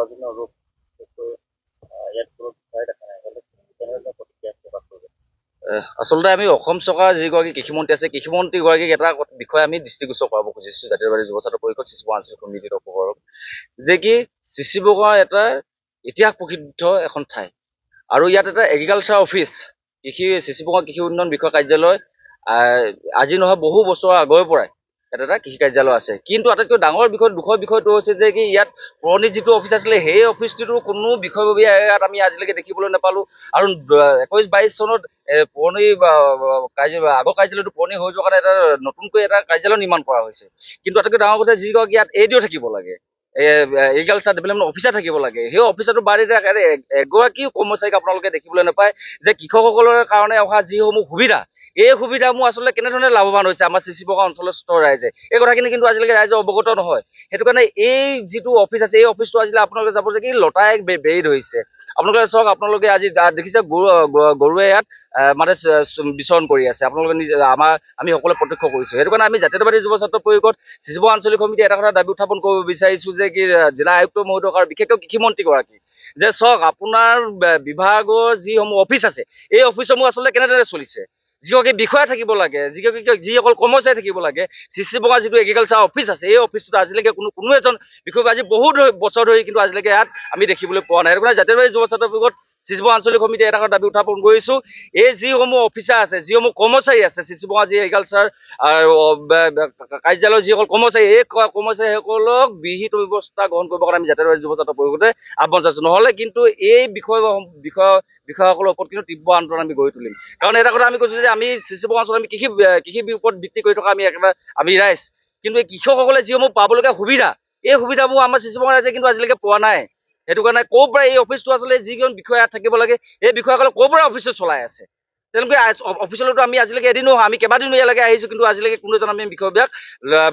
জৰাজীৰ্ণ ৰোগ বিশেষকৈ ইয়াত কোনো বিষয় দেখা নাই কেনেধৰণৰ প্ৰতিক্ৰিয়া প্ৰকাশ কৰিব? আচলতে আমি অসম চৰকাৰৰ যিগৰাকী কৃষিমন্ত্ৰী আছে কৃষিমন্ত্ৰীগৰাকীক এটা বিষয়ে আমি দৃষ্টিগোচৰ কৰাব খুজিছো জাতীয়বাদী যুৱ ছাত্ৰ পৰিষদ চিচিব আঞ্চলিক সমিতিৰ পক্ষৰ যে কি চিচিবগাঁও এটা ইতিহাস প্ৰসিদ্ধ এখন ঠাই আৰু ইয়াত এটা এগ্ৰিকালচাৰ অফিচ চিচিবগাঁও কৃষি উন্নয়ন বিষয়া কাৰ্যালয় আজি নহয় বহু বছৰৰ আগৰ পৰাই এটা কৃষি কাৰ্যালয় আছে। কিন্তু আটাইতকৈ ডাঙৰ দুখৰ বিষয়টো হৈছে যে কি ইয়াত পুৰণি যিটো অফিচ আছিলে সেই অফিচটোৰ কোনো বিষয়ববীয়া ইয়াত আমি আজিলৈকে দেখিবলৈ নাপালো আৰু 21-22 চনত পুৰণি আগৰ কাৰ্যালয়টো পুৰণি হৈ যোৱাৰ কাৰণে এটা নতুনকৈ এটা কাৰ্যালয় নিৰ্মাণ কৰা হৈছে। কিন্তু আটাইতকৈ ডাঙৰ কথা যিগৰাকী ইয়াত এডিঅ' থাকিব লাগে এগ্ৰিকালচাৰ ডেভেলপমেণ্ট অফিচাৰ থাকিব লাগে সেই অফিচাৰটোৰ বাহিৰে এগৰাকীও কৰ্মচাৰীক আপোনালোকে দেখিবলৈ নাপায় যে কৃষকসকলৰ কাৰণে অহা যিসমূহ সুবিধা এই সুবিধাসমূহ আচলতে কেনেধৰণে লাভৱান হৈছে আমাৰ চিচিবগাঁও অঞ্চলৰ ৰাইজে এই কথাখিনি কিন্তু আজিলৈকে ৰাইজে অৱগত নহয়। সেইটো কাৰণে এই যিটো অফিচ আছে এই অফিচটো আজিলৈ আপোনালোকে যাব যে কি লতাই বেৰি ধৰিছে। আপোনালোকে চাওক আপোনালোকে আজি দেখিছে গৰুৱে ইয়াত মানে বিচৰণ কৰি আছে আপোনালোকে নিজে আমি সকলোৱে প্ৰত্যক্ষ কৰিছো। সেইটো কাৰণে আমি জাতীয়তাবাদী যুৱ ছাত্ৰ পৰিষদ চিচিবগাঁও আঞ্চলিক সমিতি এটা কথা দাবী উত্থাপন কৰিব বিচাৰিছো যে কি জিলা আয়ুক্ত মহোদয়ক আৰু বিশেষকৈ কৃষিমন্ত্ৰীগৰাকী যে চাওক আপোনাৰ বিভাগৰ যিসমূহ অফিচ আছে এই অফিচসমূহ আচলতে কেনেদৰে চলিছে যিগৰাকী বিষয়া থাকিব লাগে যিসকল কৰ্মচাৰী থাকিব লাগে চিচিবগাঁও যিটো এগ্ৰিকালচাৰ অফিচ আছে এই অফিচটোত আজিলৈকে কোনো এজন বিষয়া আজি বহুত বছৰ ধৰি কিন্তু আজিলৈকে ইয়াত আমি দেখিবলৈ পোৱা নাই। সেইটো কাৰণে জাতীয়বাদী যুৱ ছাত্ৰ পৰিষদ চিচিবগাঁও আঞ্চলিক সমিতি এটা দাবী উত্থাপন কৰিছো এই যিসমূহ অফিচাৰ আছে যিসমূহ কৰ্মচাৰী আছে চিচিবগাঁও যি এগ্ৰিকালচাৰ কাৰ্যালয়ৰ যিসকল কৰ্মচাৰী এই কৰ্মচাৰীসকলক বিহিত ব্যৱস্থা গ্ৰহণ কৰিব কাৰণে আমি জাতীয়বাদী যুৱ ছাত্ৰ পৰিষদে আহ্বান জনাইছো। নহ'লে কিন্তু এই বিষয়াসকলৰ ওপৰত কিন্তু তীব্ৰ আন্দোলন আমি গঢ়ি তুলিম। কাৰণ এটা কথা আমি কৈছো যে আমি চিচিবগাঁও অঞ্চলত আমি কৃষিৰ ওপৰত ভিত্তি কৰি থকা আমি ৰাইজ কিন্তু এই কৃষকসকলে যিসমূহ পাবলগীয়া সুবিধা এই সুবিধাবোৰ আমাৰ চিচিবগাঁও ৰাইজে কিন্তু আজিলৈকে পোৱা নাই। সেইটো কাৰণে ক'ৰ পৰা এই অফিচটো আচলতে যিজন বিষয়া থাকিব লাগে এই বিষয়াসকলে ক'ৰ পৰা অফিচটো চলাই আছে তেওঁলোকে অফিচলৈতো আমি আজিলৈকে এদিনো আমি কেইবাদিনো ইয়ালৈকে আহিছো কিন্তু আজিলৈকে কোনো এজন আমি বিষয়বিলাক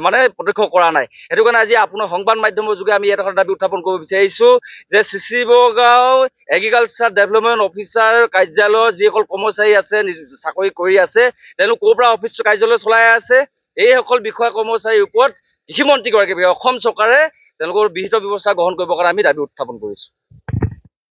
মানে প্ৰত্যক্ষ কৰা নাই। সেইটো কাৰণে আজি আপোনাৰ সংবাদ মাধ্যমৰ যোগে আমি এটা দাবী উত্থাপন কৰিব বিচাৰিছো যে চিচিবগাঁও এগ্ৰিকালচাৰ ডেভেলপমেণ্ট অফিচাৰ কাৰ্যালয়ৰ যিসকল কৰ্মচাৰী আছে চাকৰি কৰি আছে তেওঁলোক ক'ৰ পৰা অফিচ কাৰ্যালয় চলাই আছে এইসকল বিষয়া কৰ্মচাৰীৰ ওপৰত কৃষিমন্ত্ৰীগৰাকী অসম চৰকাৰে তেওঁলোকৰ বিহিত ব্যৱস্থা গ্ৰহণ কৰিবৰ কাৰণে আমি দাবী উত্থাপন কৰিছো।